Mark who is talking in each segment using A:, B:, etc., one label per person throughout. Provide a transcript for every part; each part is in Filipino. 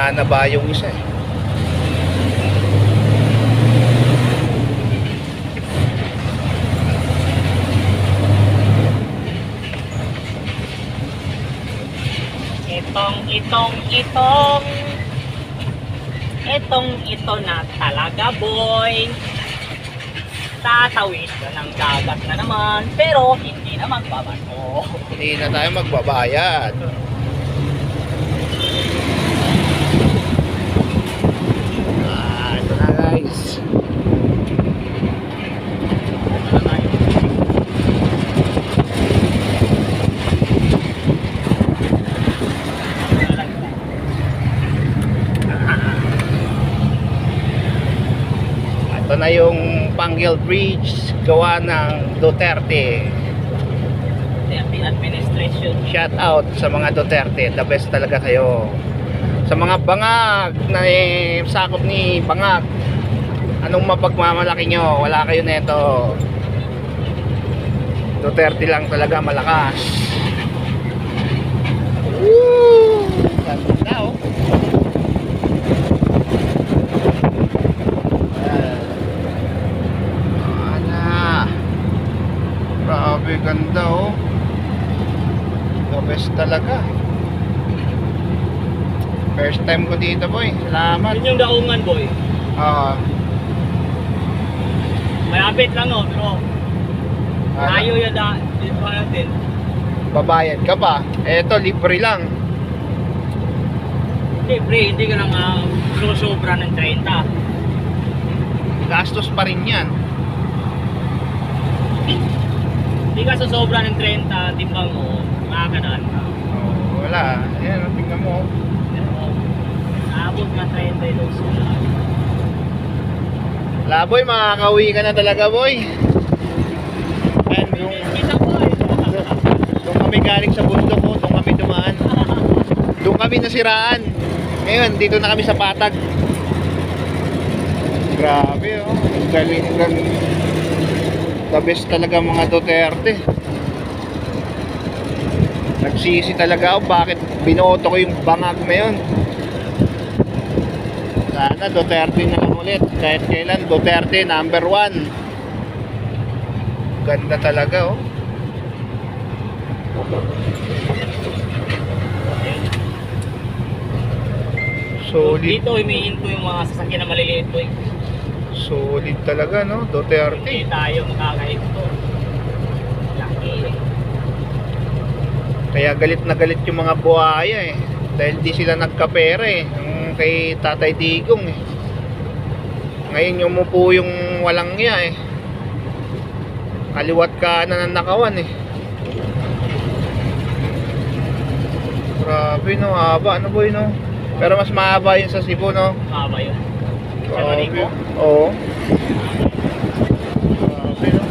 A: nananaba yung isa eh.
B: Ito na talaga, boy. Tatawid ka ng dagat na naman, pero hindi na magbabato.
A: Hindi na tayo magbabayad. Ito na guys. Ito na yung Panguil Bridge gawa ng Duterte.
B: Duterte administration.
A: Shout out sa mga Duterte, the best talaga kayo. Sa mga bangag na sakop ni bangag, anong mapagmamalaki nyo? Wala kayo neto. Duterte lang talaga malakas. Woo! Ganda oh. Grabe ganda oh. The best talaga. First time ko dito boy. Salamat.
B: Yun yung daungan, boy. Malapit lang, oh, pero tayo yung dito natin.
A: Babayad ka pa. Eto libre lang.
B: Siyempre, hindi ka nang susobra ng 30.
A: Gastos pa rin yan.
B: Hindi ka susobra ng 30, timbang mo, makakadaan ka.
A: Wala. Ayan, tingnan mo.
B: Abot na 30 yung sula.
A: Wala boy, makakauwi ka na talaga boy. And yung
B: Kita ko eh.
A: doon kami galing sa bundok ko, doon kami dumaan. Doon kami nasiraan. Ngayon, dito na kami sa Patag. Grabe oh. Galing lang. The best talaga mga Duterte. Nagsisi talaga ako bakit binoto ko yung bangag na yun. Sana Duterte na lang ulit. Kahit kailan Duterte number 1. Ganda talaga oh. Solid.
B: Dito, humihinto yung mga sasakyan na maliliit, boy.
A: Solid talaga no, Duterte.
B: Hindi tayo makakahinto. Laki eh.
A: Kaya galit na galit yung mga buhaya eh. Dahil di sila nagkapera eh. Yung kay Tatay Digong eh. Ngayon umupo yung walang niya eh. Kaliwat kanan ng nakawan eh. Grabe no, haba. Ano boy no? Pero mas mahaba yun sa Cebu no?
B: Mahaba yun.
A: Grabe. Oo. Grabe no?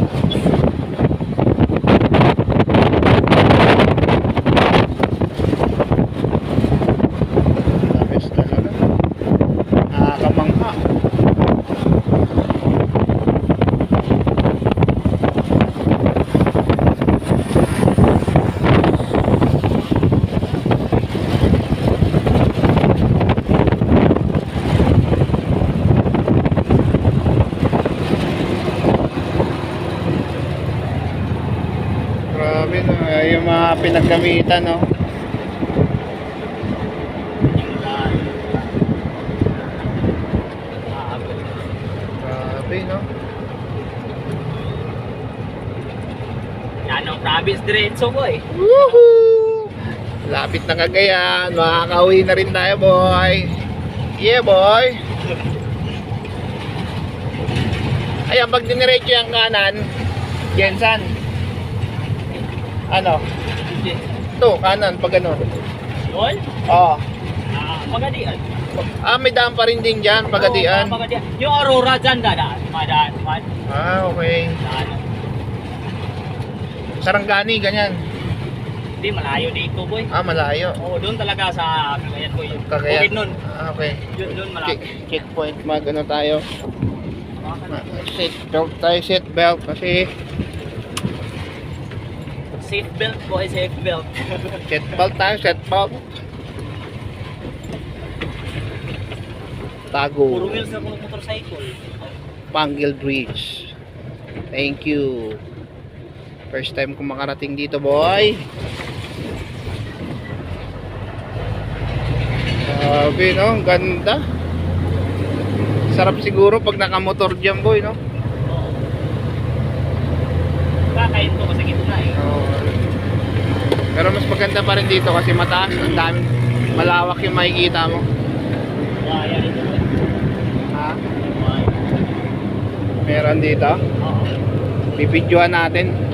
A: Labis talaga. Nakakamangha. Grabe no, yung mga pinaggamitan no. Grabe no.
B: Yan ang province diretso, boy.
A: Woohoo! Lapit na Cagayan, makakauwi na rin tayo boy. Yeah boy. Ayan, pag diniretso yung kanan, Jensan. Ano? Ito, kanan, pag ano.
B: Yun?
A: Oo.
B: Magadian.
A: May daan pa rin din dyan, Pagadian.
B: Magadian. Yung Aurora dyan, dadaan. Madaan.
A: Okay.
B: Daan.
A: Sarangani, ganyan.
B: Hindi, malayo dito, boy.
A: Malayo.
B: Oo, doon talaga sa Cagayan, boy.
A: Cagayan.
B: Bukid nun.
A: Okay.
B: Doon malapit.
A: Checkpoint, ano tayo. Seatbelt kasi
B: Seatbelt, boy, seatbelt.
A: seatbelt tayo, seatbelt. Tago.
B: Puro wheels na puro motorcycle.
A: Pangle Bridge. Thank you. First time ko makarating dito, boy. Grabe, no? Ang ganda. Sarap siguro pag nakamotor dyan, boy, no?
B: Oo. Kakain ko kasi gitna eh.
A: Pero mas maganda pa rin dito kasi mataas. Ang dami. Malawak yung makikita mo.
B: Waya ito.
A: Ha?
B: Waya.
A: Meron dito.
B: Oo.
A: Bibidyohan natin.